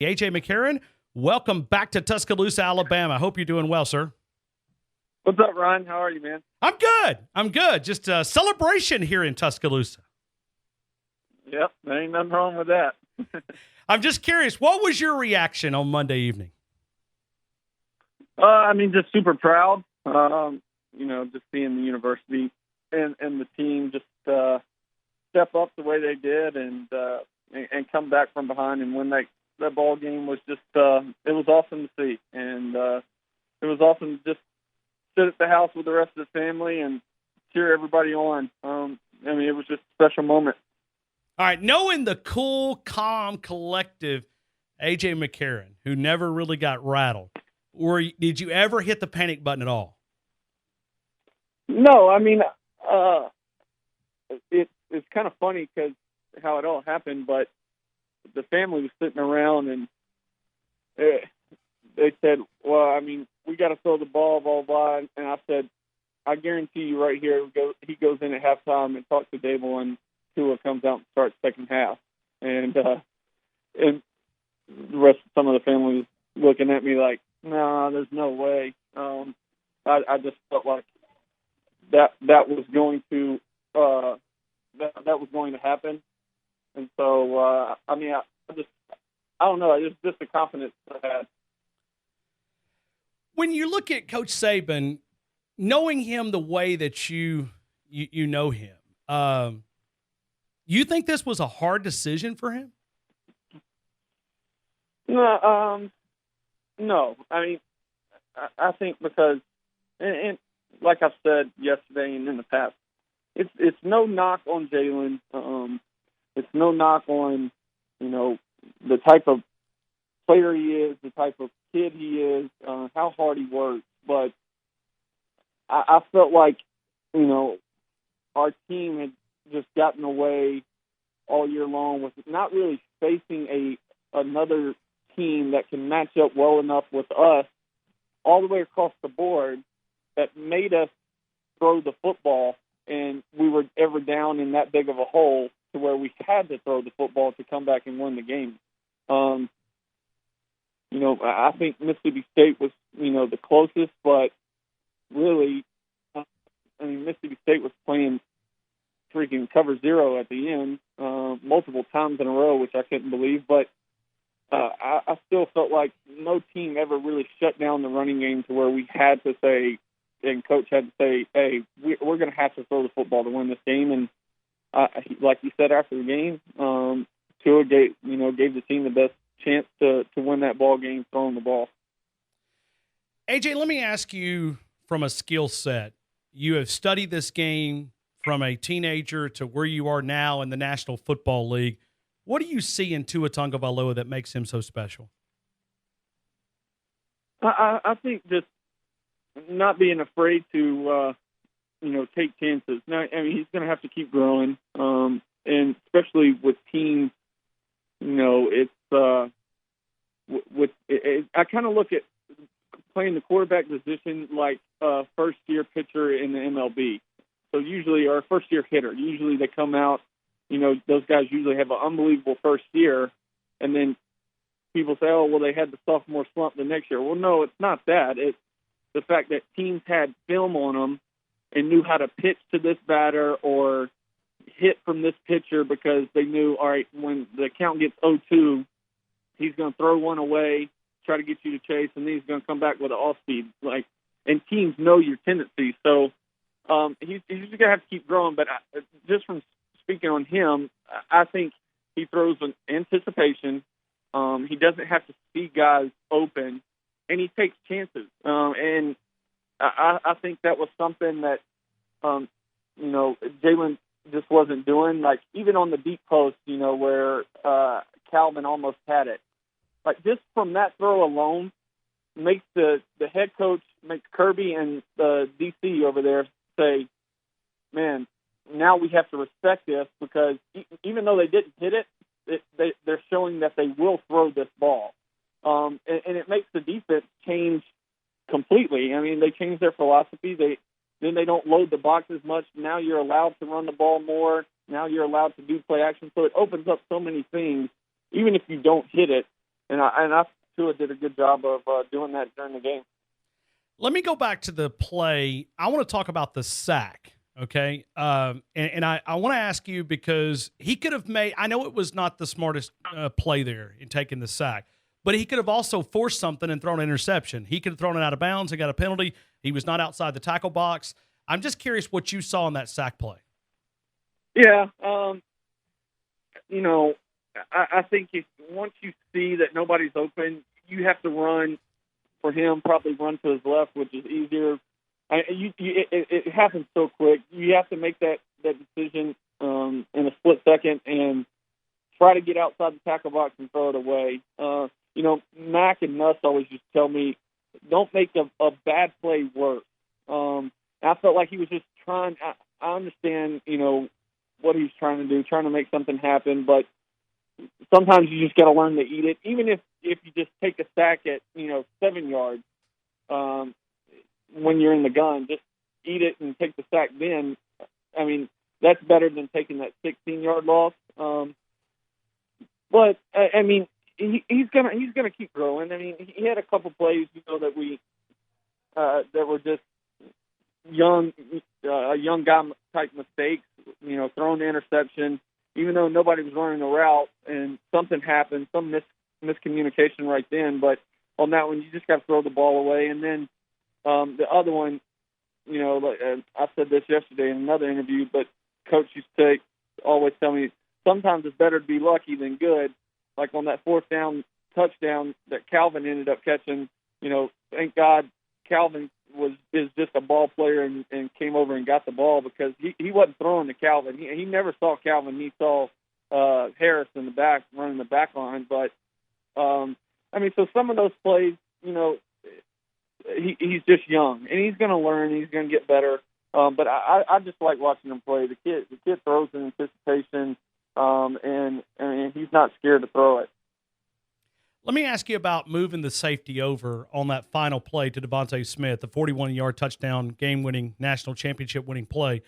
AJ McCarron, welcome back to Tuscaloosa, Alabama. I hope you're doing well, sir. What's up, Ryan? How are you, man? I'm good. Just a celebration here in Tuscaloosa. Yep, there ain't nothing wrong with that. I'm just curious, what was your reaction on Monday evening? Just super proud. Just seeing the university and the team just step up the way they did and come back from behind and win that ball game was just it was awesome to see, and it was awesome to just sit at the house with the rest of the family and cheer everybody on. It was just a special moment. All right, knowing the cool, calm, collective AJ McCarron, who never really got rattled, did you ever hit the panic button at all? No, it's kind of funny because how it all happened, but the family was sitting around and they said, well, we got to throw the ball, blah, blah, and I said, I guarantee you right here, he goes in at halftime and talks to Dable, and Tua comes out and starts second half. And the rest of some of the family was looking at me like, no, there's no way. I just felt like that was going to that was going to happen, and so I don't know. It's just the confidence I had. When you look at Coach Saban, knowing him the way that you know him, you think this was a hard decision for him? No. I think because, and like I've said yesterday and in the past, it's no knock on Jalen. It's no knock on, the type of player he is, the type of kid he is, how hard he works. But I felt like, our team had just gotten away all year long with not really facing another team that can match up well enough with us all the way across the board that made us throw the football, and we were ever down in that big of a hole to where we had to throw the football to come back and win the game. I think Mississippi State was, the closest, but really, Mississippi State was playing freaking cover zero at the end multiple times in a row, which I couldn't believe. But I still felt like no team ever really shut down the running game to where we had to say, and Coach had to say, hey, we're going to have to throw the football to win this game. And like he said after the game, Tua gave the team the best chance to win that ball game throwing the ball. AJ, let me ask you from a skill set. You have studied this game from a teenager to where you are now in the National Football League. What do you see in Tua Tagovailoa that makes him so special? I think just not being afraid to, take chances. Now, he's going to have to keep growing, and especially with teams, it's I kind of look at playing the quarterback position like a first-year pitcher in the MLB. So usually, or a first-year hitter, usually they come out, those guys usually have an unbelievable first year, and then people say, oh, well, they had the sophomore slump the next year. Well, no, it's not that. It's the fact that teams had film on them and knew how to pitch to this batter or hit from this pitcher because they knew, all right, when the count gets 0-2, he's going to throw one away, try to get you to chase, and then he's going to come back with an off-speed. And teams know your tendencies. So he's just going to have to keep growing. But just from speaking on him, I think he throws an anticipation. He doesn't have to see guys open, and he takes chances. And I think that was something that, Jalen just wasn't doing. Like, even on the deep post, where Calvin almost had it. Like, just from that throw alone makes the head coach, makes Kirby and the DC over there say, man, now we have to respect this because even though they didn't hit it, they're showing that they will throw this ball. And it makes the defense change completely. They change their philosophy. Then they don't load the box as much. Now you're allowed to run the ball more. Now you're allowed to do play action. So it opens up so many things. Even if you don't hit it, I Tua did a good job of doing that during the game. Let me go back to the play. I want to talk about the sack, okay? And I want to ask you because he could have made – I know it was not the smartest play there in taking the sack, but he could have also forced something and thrown an interception. He could have thrown it out of bounds and got a penalty. He was not outside the tackle box. I'm just curious what you saw in that sack play. Yeah, I think once you see that nobody's open, you have to run for him, probably run to his left, which is easier. It happens so quick. You have to make that decision in a split second and try to get outside the tackle box and throw it away. Mac and Nuss always just tell me, don't make a bad play worse. I felt like he was just trying. I understand, what he's trying to do, trying to make something happen, but sometimes you just got to learn to eat it. Even if you just take a sack at 7 yards when you're in the gun, just eat it and take the sack. Then, I mean, that's better than taking that 16-yard loss. But I mean, he's gonna keep growing. I mean, he had a couple plays, that were just young guy type mistakes. Throwing the interception, even though nobody was running the route, and something happened, some miscommunication right then. But on that one, you just got to throw the ball away. And then the other one, I said this yesterday in another interview, but Coach used to always tell me sometimes it's better to be lucky than good. Like on that 4th down touchdown that Calvin ended up catching, thank God Calvin is just a ball player and came over and got the ball, because he wasn't throwing to Calvin. He never saw Calvin. He saw Harris in the back running the back line. But so some of those plays, he's just young and he's going to learn. He's going to get better. But I just like watching him play. The kid throws in anticipation, and he's not scared to throw it. Let me ask you about moving the safety over on that final play to Devontae Smith, the 41-yard touchdown, game-winning, national championship-winning play.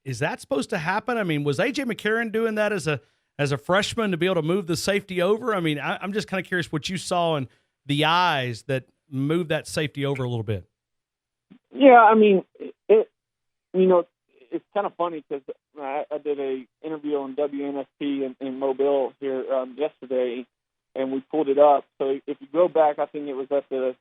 Is that supposed to happen? I mean, was AJ McCarron doing that as a freshman to be able to move the safety over? I mean, I'm just kind of curious what you saw in the eyes that moved that safety over a little bit. Yeah, I mean, it's kind of funny because I did a interview on WNSP in Mobile here yesterday, and we pulled it up. So if you go back, I think it was at the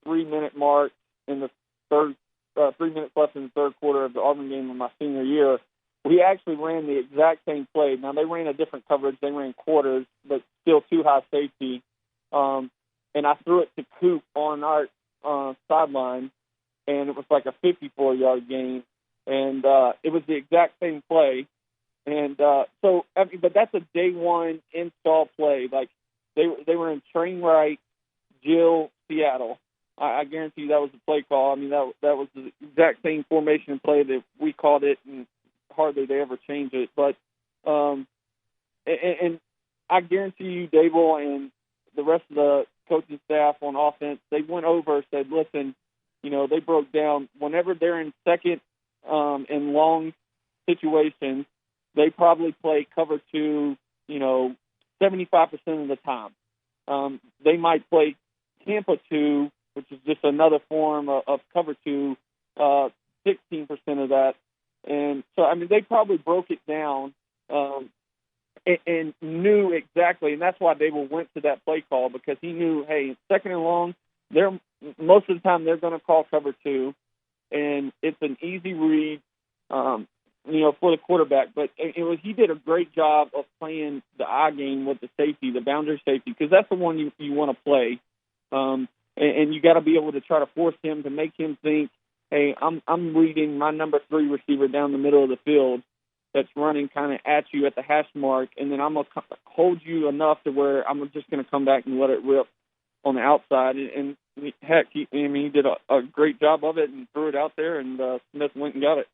3-minute mark in the third, 3 minutes left in the third quarter of the Auburn game in my senior year. We actually ran the exact same play. Now, they ran a different coverage. They ran quarters, but still too high safety. And I threw it to Coop on our sideline, and it was like a 54-yard gain. And it was the exact same play. And but that's a day one install play. Like they were in train right, Jill, Seattle. I guarantee you that was the play call. I mean, that was the exact same formation play that we called it, and hardly they ever change it. But and I guarantee you, Dable and the rest of the coaching staff on offense, they went over and said, listen, they broke down whenever they're in second in long situations, they probably play cover 2, 75% of the time. They might play Tampa 2, which is just another form of cover 2, 16% of that. And so, I mean, they probably broke it down and knew exactly, and that's why Dable went to that play call, because he knew, hey, second and long, most of the time they're going to call cover 2. And it's an easy read, for the quarterback. But he did a great job of playing the eye game with the safety, the boundary safety, because that's the one you want to play. And you got to be able to try to force him to make him think, hey, I'm reading my number 3 receiver down the middle of the field that's running kind of at you at the hash mark, and then I'm going to hold you enough to where I'm just going to come back and let it rip on the outside. And heck, he did a great job of it and threw it out there, and Smith went and got it.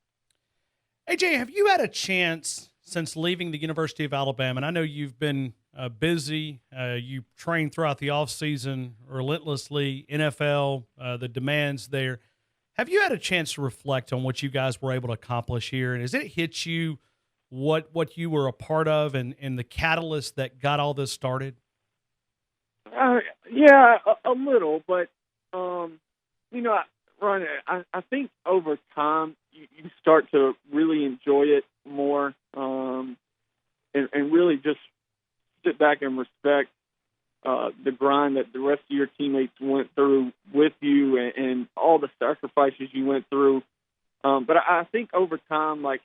AJ, have you had a chance since leaving the University of Alabama? And I know you've been busy. You trained throughout the offseason relentlessly, NFL, the demands there. Have you had a chance to reflect on what you guys were able to accomplish here? And has it hit you what you were a part of and the catalyst that got all this started? Yeah, a little, but Ron, I think over time you start to really enjoy it more, and really just sit back and respect the grind that the rest of your teammates went through with you, and all the sacrifices you went through. But I think over time, like,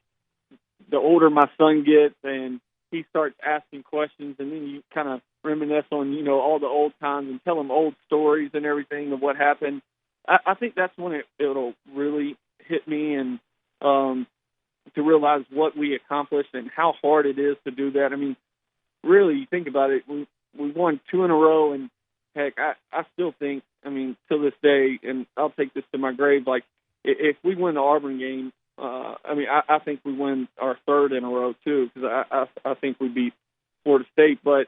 the older my son gets and he starts asking questions, and then you kind of reminisce on, all the old times and tell him old stories and everything of what happened. I think that's when it'll really hit me, and to realize what we accomplished and how hard it is to do that. I mean, really, you think about it, we won 2 in a row, and heck, I still think, till this day, and I'll take this to my grave, like, if we win the Auburn game, I think we win our 3rd in a row too, because I think we beat Florida State. But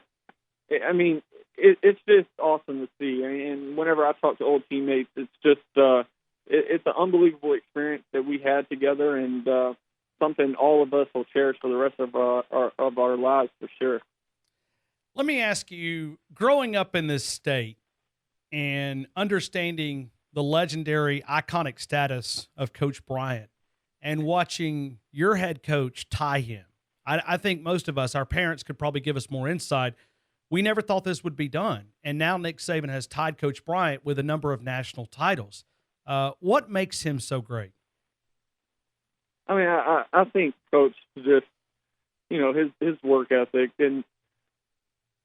it's just awesome to see. And whenever I talk to old teammates, it's just it's an unbelievable experience that we had together, and something all of us will cherish for the rest of our lives for sure. Let me ask you, growing up in this state and understanding the legendary, iconic status of Coach Bryant, and watching your head coach tie him, I think most of us, our parents, could probably give us more insight. We never thought this would be done. And now Nick Saban has tied Coach Bryant with a number of national titles. What makes him so great? I think Coach just, his work ethic. And,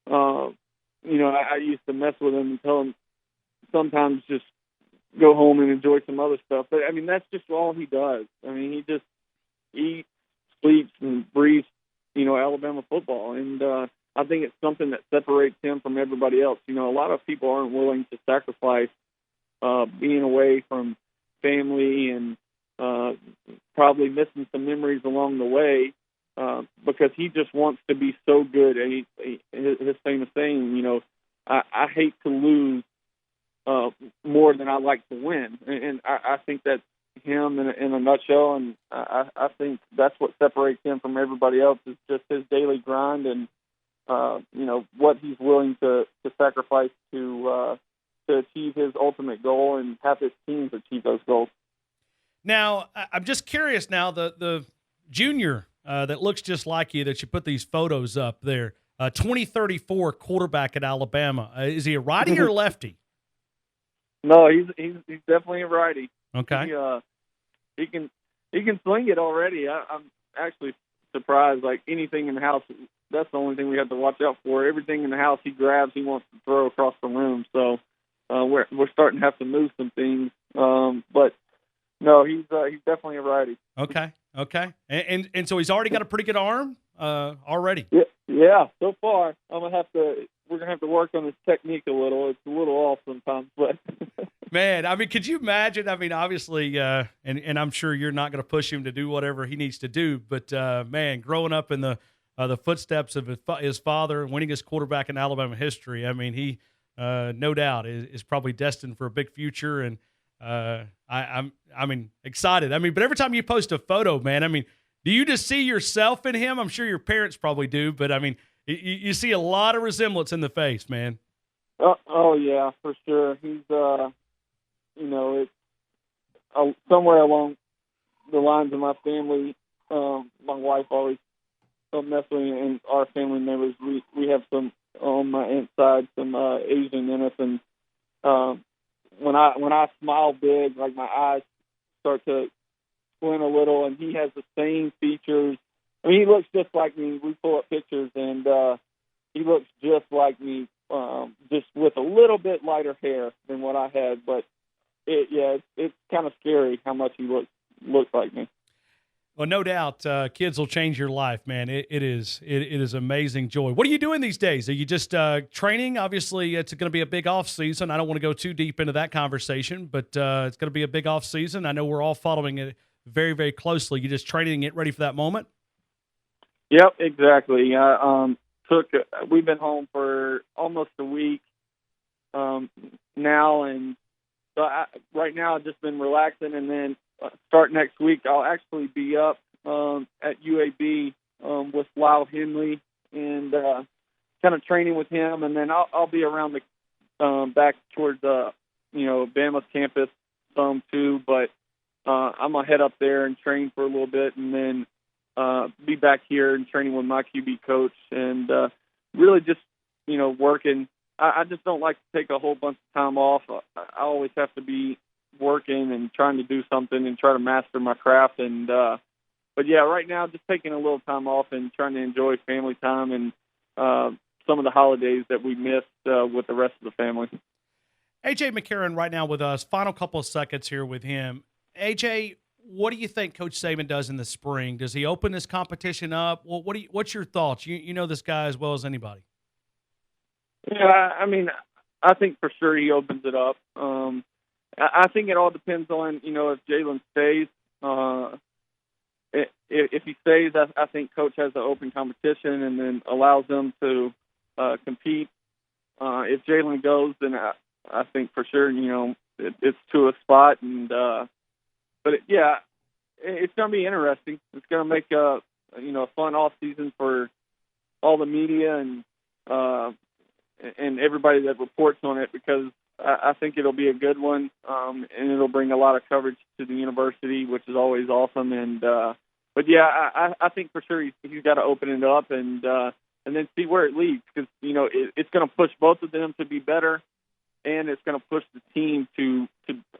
I used to mess with him and tell him sometimes just go home and enjoy some other stuff. But, that's just all he does. He just eats, sleeps, and breathes, Alabama football. And I think it's something that separates him from everybody else. A lot of people aren't willing to sacrifice being away from family and probably missing some memories along the way because he just wants to be so good. And his famous saying, I hate to lose more than I like to win. And I think that's him in a nutshell. And I think that's what separates him from everybody else, is just his daily grind and, what he's willing to sacrifice to achieve his ultimate goal and have his teams achieve those goals. Now, I'm just curious now, the junior that looks just like you, that you put these photos up there, 2034 quarterback at Alabama. Is he a righty or lefty? No, he's definitely a righty. Okay. He can sling it already. I'm actually surprised. Like, anything in the house, that's the only thing we have to watch out for. Everything in the house he grabs, he wants to throw across the room. So we're starting to have to move some things. But no, he's definitely a righty. Okay. And so he's already got a pretty good arm already. Yeah. So far, we're gonna have to work on his technique a little. It's a little off sometimes, but. Man, could you imagine? Obviously, and I'm sure you're not going to push him to do whatever he needs to do. But man, growing up in the footsteps of his father, winningest quarterback in Alabama history, he no doubt is probably destined for a big future. And I'm excited. But every time you post a photo, man, do you just see yourself in him? I'm sure your parents probably do, but you see a lot of resemblance in the face, man. Oh yeah, for sure. He's it's somewhere along the lines of my family. My wife always mess with me, and our family members. We have some on my aunt's side, some Asian in us, and when I smile big, like, my eyes start to squint a little, and he has the same features. He looks just like me. We pull up pictures, and he looks just like me, just with a little bit lighter hair than what I had. But it's kind of scary how much he looks like me. Well, no doubt, kids will change your life, man. It is amazing joy. What are you doing these days? Are you just training? Obviously, it's going to be a big off season. I don't want to go too deep into that conversation, but it's going to be a big off season. I know we're all following it very, very closely. You just training and get ready for that moment? Yep, exactly. We've been home for almost a week now, and so right now I've just been relaxing, and then start next week I'll actually be up at UAB with Lyle Henley and kind of training with him, and then I'll be around the back towards Bama's campus some too. But I'm gonna head up there and train for a little bit, and then be back here and training with my QB coach, and really just working. I just don't like to take a whole bunch of time off. I always have to be working and trying to do something and try to master my craft. And but yeah, right now just taking a little time off and trying to enjoy family time and some of the holidays that we missed with the rest of the family. AJ McCarron right now with us. Final couple of seconds here with him. AJ, what do you think Coach Saban does in the spring? Does he open this competition up? Well, what's your thoughts? You know this guy as well as anybody. Yeah, I mean, I think for sure he opens it up. I think it all depends on, if Jalen stays. If he stays, I think Coach has an open competition and then allows them to compete. If Jalen goes, then I think for sure, it's to a spot. And but it's going to be interesting. It's going to make a fun off season for all the media and everybody that reports on it, because I think it'll be a good one, and it'll bring a lot of coverage to the university, which is always awesome. And but yeah, I think for sure he's got to open it up and then see where it leads, because it's going to push both of them to be better, and it's going to push the team to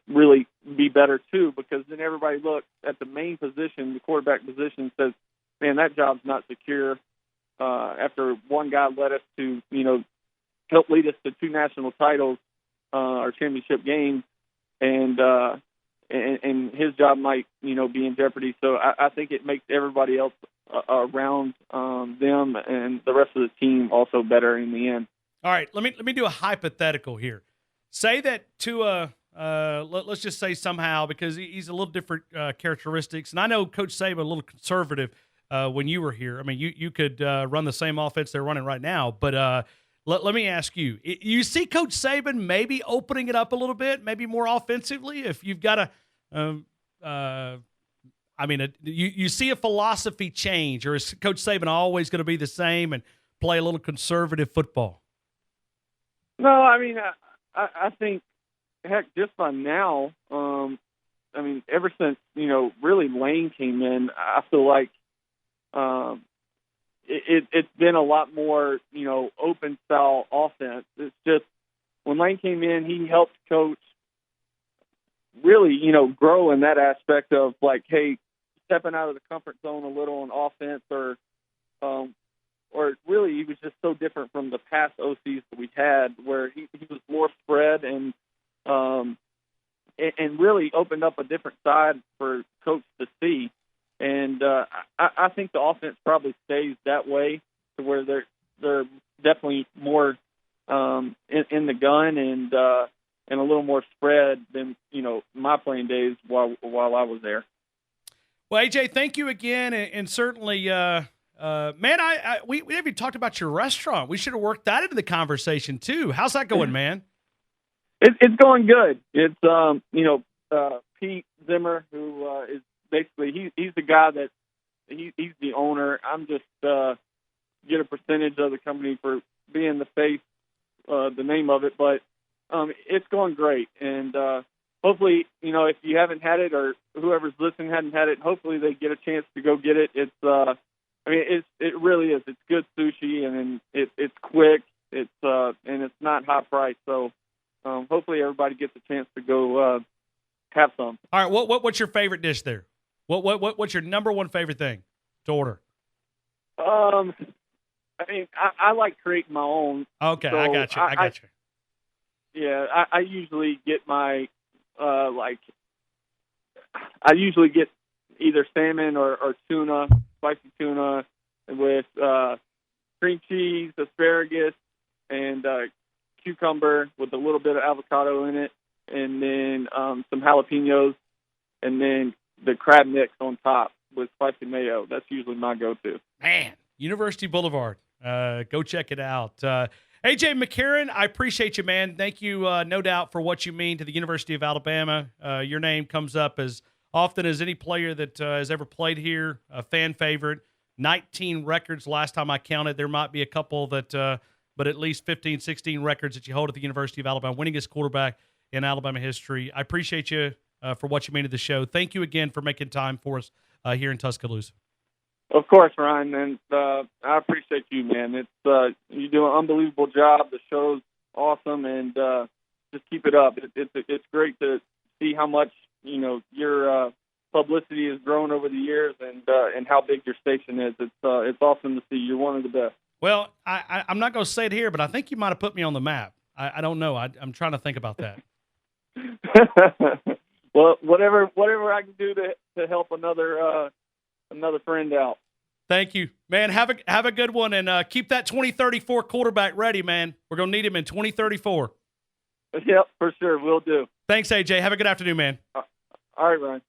really be better too, because then everybody looks at the main position, the quarterback position, says, man, that job's not secure. After one guy led us to help lead us to 2 national titles, or championship games, and his job might, be in jeopardy. So I think it makes everybody else around them and the rest of the team also better in the end. All right, let me do a hypothetical here. Say that Tua, let's just say somehow, because he's a little different characteristics, and I know Coach Saban a little conservative when you were here. I mean, you could run the same offense they're running right now, but let me ask you, you see Coach Saban maybe opening it up a little bit, maybe more offensively, if you've got you see a philosophy change, or is Coach Saban always going to be the same and play a little conservative football? No, I mean, I think, heck, just by now, ever since, really Lane came in, I feel like it's been a lot more, open style offense. It's just when Lane came in, he helped Coach really, grow in that aspect of like, hey, stepping out of the comfort zone a little on offense, or really he was just so different from the past OCs that we had, where he was more spread and really opened up a different side for Coach to see. And I think the offense probably stays that way, to where they're definitely more in the gun and a little more spread than my playing days while I was there. Well, AJ, thank you again, and certainly, man, we haven't even talked about your restaurant. We should have worked that into the conversation too. How's that going, man? It's going good. It's Pete Zimmer, who is basically he's the guy that he's the owner. I'm just get a percentage of the company for being the face, the name of it, but it's going great. And hopefully, if you haven't had it, or whoever's listening hadn't had it, hopefully they get a chance to go get it. It's it really is. It's good sushi, and it's quick. It's and it's not high price. So hopefully everybody gets a chance to go have some. All right, what's your favorite dish there? What's your number one favorite thing to order? I like creating my own. Okay, so I got you. Yeah, I usually get my I usually get either salmon or tuna, spicy tuna with cream cheese, asparagus, and cucumber with a little bit of avocado in it, and then some jalapenos, and then the crab mix on top with spicy mayo. That's usually my go-to. Man, University Boulevard. Go check it out. AJ McCarron, I appreciate you, man. Thank you, no doubt, for what you mean to the University of Alabama. Your name comes up as often as any player that has ever played here, a fan favorite. 19 records last time I counted. There might be a couple that, but at least 15, 16 records that you hold at the University of Alabama, winningest quarterback in Alabama history. I appreciate you for what you made of the show. Thank you again for making time for us here in Tuscaloosa. Of course, Ryan, and I appreciate you, man. It's you do an unbelievable job. The show's awesome, and just keep it up. It's great to see how much your publicity has grown over the years, and how big your station is. It's awesome to see. You're one of the best. Well, I'm not going to say it here, but I think you might have put me on the map. I don't know. I'm trying to think about that. Well, whatever I can do to help another friend out. Thank you, man. Have a good one, and keep that 2034 quarterback ready, man. We're going to need him in 2034. Yep, for sure. We'll do. Thanks, AJ. Have a good afternoon, man. All right, Ryan.